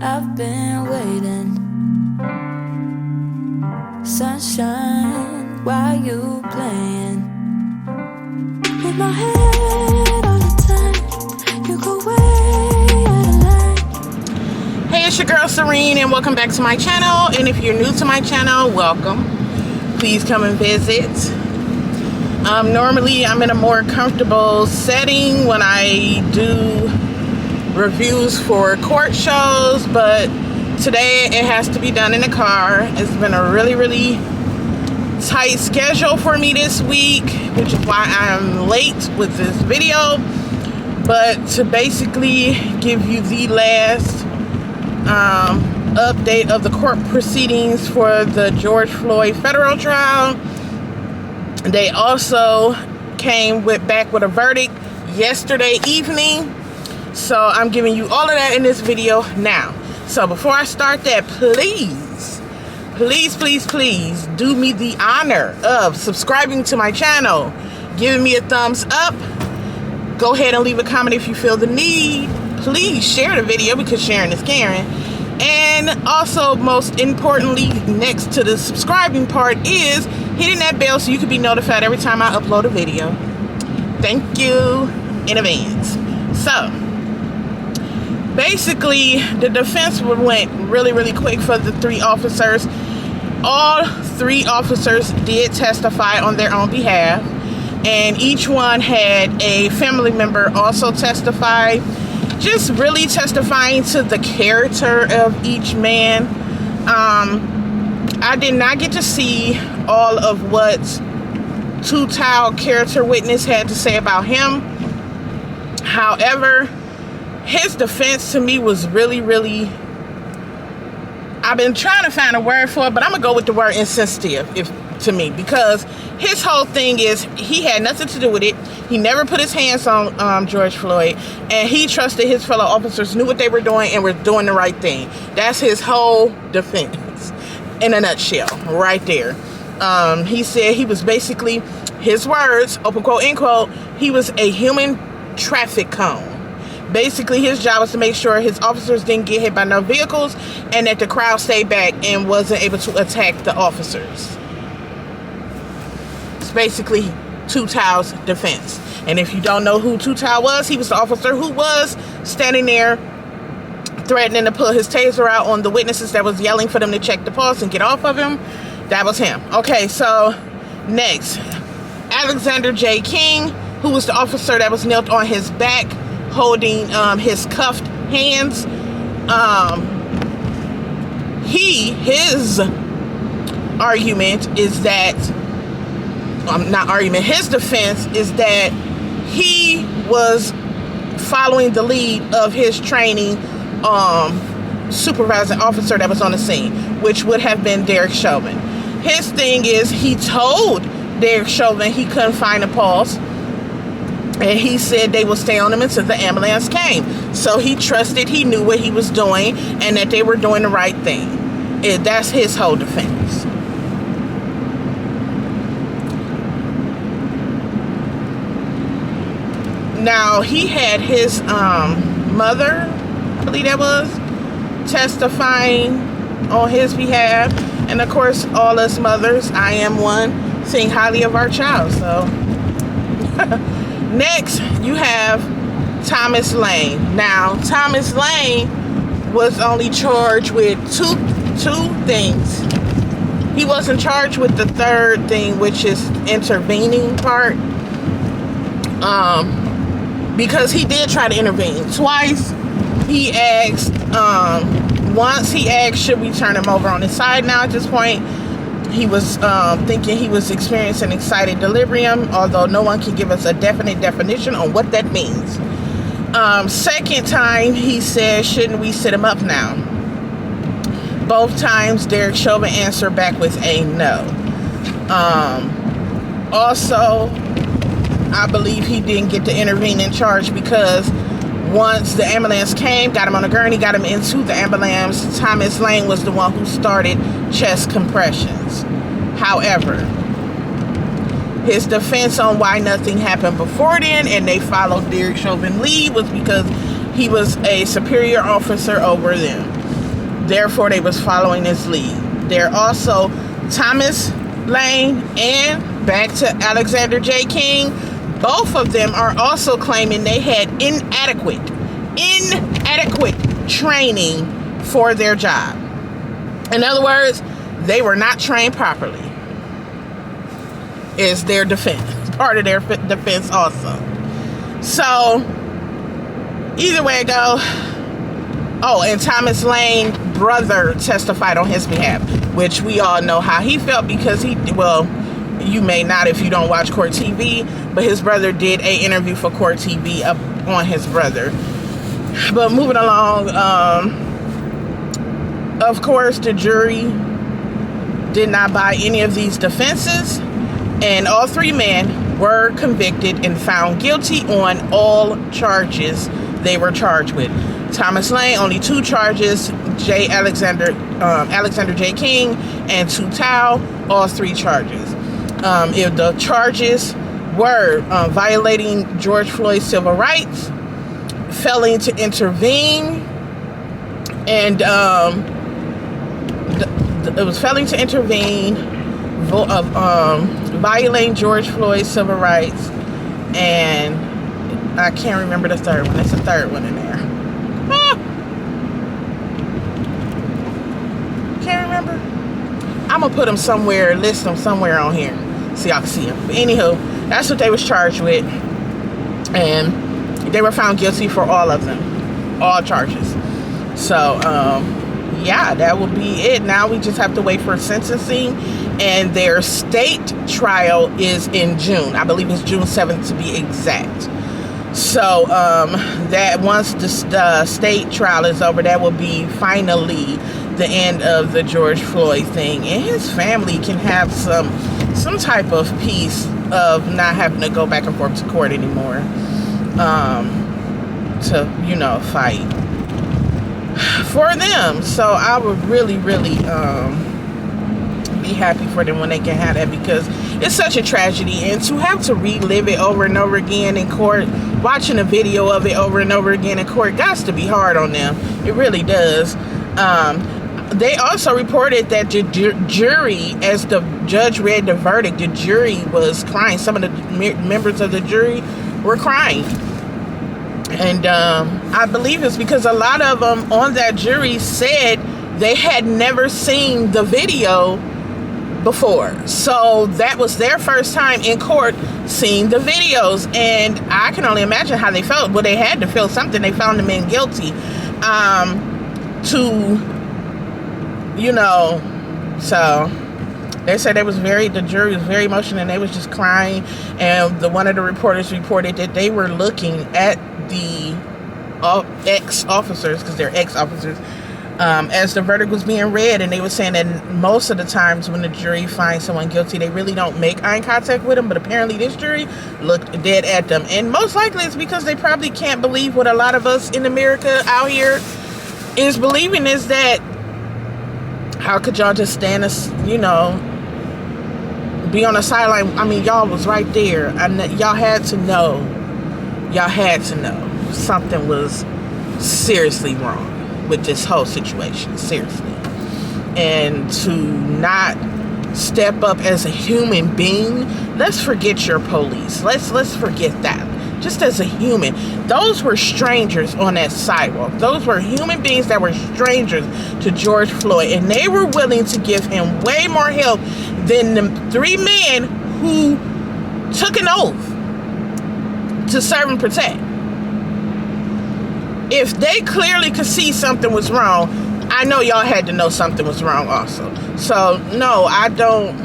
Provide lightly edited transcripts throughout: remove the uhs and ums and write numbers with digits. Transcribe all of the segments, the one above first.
I've been waiting. Sunshine, while you playing with my head on the time. You go way out of line. Hey, it's your girl Serene, and welcome back to my channel. And if you're new to my channel, welcome. Please come and visit. Normally I'm in a more comfortable setting when I do reviews for court shows, but today it has to be done in the car. It's been a really tight schedule for me this week, which is why I'm late with this video. But to basically give you the last update of the court proceedings for the George Floyd federal trial, they also came back with a verdict yesterday evening. So I'm giving you all of that in this video now. So before I start that, please do me the honor of subscribing to my channel, giving me a thumbs up. Go ahead and leave a comment if you feel the need. Please share the video, because sharing is caring. And also, most importantly, next to the subscribing part is hitting that bell so you can be notified every time I upload a video. Thank you in advance. So basically, the defense went really quick for the three officers. All three officers did testify on their own behalf, and each one had a family member also testify, just really testifying to the character of each man. I did not get to see all of what Two Towel character witness had to say about him. However, his defense to me was really, I've been trying to find a word for it, but I'm gonna go with the word insensitive to me, because his whole thing is he had nothing to do with it. He never put his hands on George Floyd, and he trusted his fellow officers knew what they were doing and were doing the right thing. That's his whole defense in a nutshell right there. He said he was basically, his words, open quote, end quote, he was a human traffic cone. Basically, his job was to make sure his officers didn't get hit by no vehicles and that the crowd stayed back and wasn't able to attack the officers. It's basically Two Towel's defense. And if you don't know who Two Towel was, he was the officer who was standing there threatening to pull his taser out on the witnesses that was yelling for them to check the pulse and get off of him. That was him. Okay, so next, Alexander J. King, who was the officer that was knelt on his back holding his cuffed hands. His argument is that, his defense is that he was following the lead of his training supervising officer that was on the scene, which would have been Derek Chauvin. His thing is he told Derek Chauvin he couldn't find a pulse, and he said they would stay on him until the ambulance came. So he trusted he knew what he was doing and that they were doing the right thing. That's his whole defense. Now, he had his mother, I believe that was, testifying on his behalf. And of course, all us mothers, I am one, think highly of our child. So next, you have Thomas Lane. Now, Thomas Lane was only charged with two things. He wasn't charged with the third thing, which is intervening part. Because he did try to intervene twice. He asked, once he asked, should we turn him over on his side now at this point? He was thinking he was experiencing excited delirium, although no one can give us a definite definition on what that means. Second time, he said, shouldn't we sit him up now? Both times, Derek Chauvin answered back with a no. Also, I believe he didn't get to intervene in charge, because once the ambulance came, got him on a gurney, got him into the ambulance, Thomas Lane was the one who started chest compressions. However, his defense on why nothing happened before then and they followed Derek Chauvin lead was because he was a superior officer over them. therefore they was following his lead. They're also Thomas Lane and back to Alexander J. King. Both of them are also claiming they had inadequate training for their job. In other words, they were not trained properly. Is their defense, part of their defense also. So, either way it go. Oh, and Thomas Lane's brother testified on his behalf, which we all know how he felt because you may not if you don't watch Court TV, but his brother did an interview for Court TV up on his brother. But moving along, of course, the jury did not buy any of these defenses, and all three men were convicted and found guilty on all charges they were charged with. Thomas Lane, only 2 charges. Alexander J. King, and Tu Tao, all 3 charges. If the charges were violating George Floyd's civil rights, failing to intervene, and it was failing to intervene, violating George Floyd's civil rights, and I can't remember the third one. There's a third one in there. Can't remember. I'm gonna put them somewhere, list them somewhere on here so y'all can see them. But anywho, that's what they was charged with, and they were found guilty for all of them, all charges. So yeah, that will be it. Now we just have to wait for sentencing, and their state trial is in June. I believe it's June 7th to be exact. So that once the state trial is over, that will be finally the end of the George Floyd thing, and his family can have some type of peace of not having to go back and forth to court anymore to fight for them. So I would really be happy for them when they can have that, because it's such a tragedy, and to have to relive it over and over again in court, watching a video of it over and over again in court, gots to be hard on them. It really does. They also reported that the jury, as the judge read the verdict, the jury was crying. Some of the members of the jury were crying. And I believe it's because a lot of them on that jury said they had never seen the video before. So that was their first time in court seeing the videos. And I can only imagine how they felt. Well, they had to feel something. They found the men guilty. So they said the jury was very emotional, and they was just crying. And one of the reporters reported that they were looking at the ex-officers, because they're ex-officers, as the verdict was being read, and they were saying that most of the times when the jury finds someone guilty, they really don't make eye contact with them, but apparently this jury looked dead at them. And most likely it's because they probably can't believe what a lot of us in America out here is believing, is that how could y'all just stand be on the sideline? I mean, y'all was right there, and y'all had to know something was seriously wrong with this whole situation, seriously. And to not step up as a human being, let's forget your police. Let's forget that. Just as a human, those were strangers on that sidewalk. Those were human beings that were strangers to George Floyd, and they were willing to give him way more help than the 3 men who took an oath to serve and protect. If they clearly could see something was wrong, I know y'all had to know something was wrong also. So, no, I don't,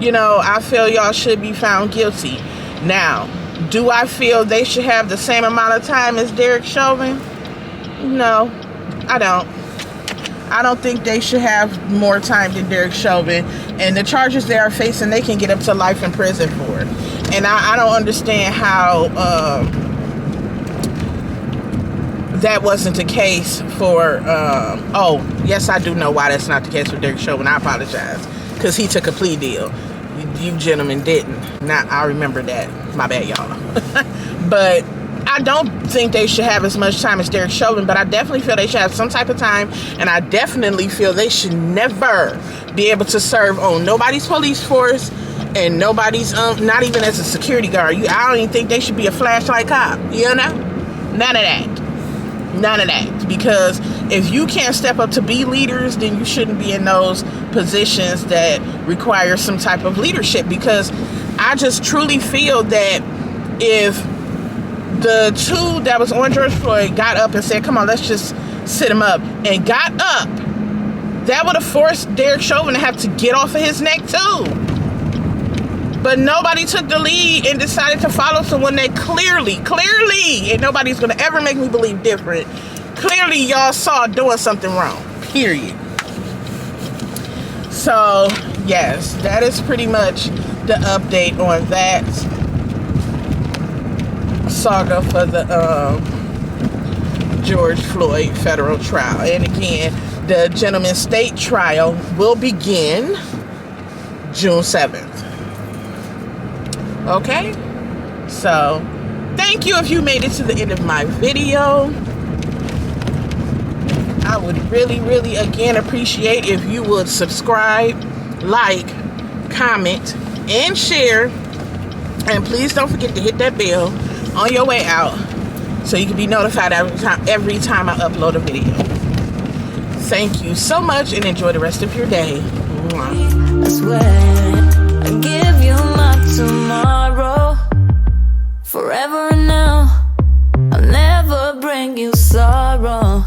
I feel y'all should be found guilty. Now, do I feel they should have the same amount of time as Derek Chauvin? No, I don't. I don't think they should have more time than Derek Chauvin. And the charges they are facing, they can get up to life in prison for it. And I don't understand how that wasn't the case for... yes, I do know why that's not the case for Derek Chauvin. I apologize. Because he took a plea deal. You gentlemen didn't. I remember that. My bad, y'all. But I don't think they should have as much time as Derek Chauvin, but I definitely feel they should have some type of time, and I definitely feel they should never be able to serve on nobody's police force and nobody's, not even as a security guard. I don't even think they should be a flashlight cop, you know? None of that. None of that. Because if you can't step up to be leaders, then you shouldn't be in those positions that require some type of leadership. Because I just truly feel that if the two that was on George Floyd got up and said, come on, let's just sit him up, and got up, that would have forced Derek Chauvin to have to get off of his neck too. But nobody took the lead and decided to follow someone that clearly, and nobody's going to ever make me believe different, clearly y'all saw doing something wrong, period. So, yes, that is pretty much the update on that saga for the George Floyd federal trial. And again, the gentleman's state trial will begin June 7th. Okay? So, thank you if you made it to the end of my video. I would really, again, appreciate if you would subscribe, like, comment, and share. And please don't forget to hit that bell on your way out so you can be notified every time I upload a video. Thank you so much and enjoy the rest of your day. Mwah. I swear I give you my tomorrow, forever and now. I'll never bring you sorrow.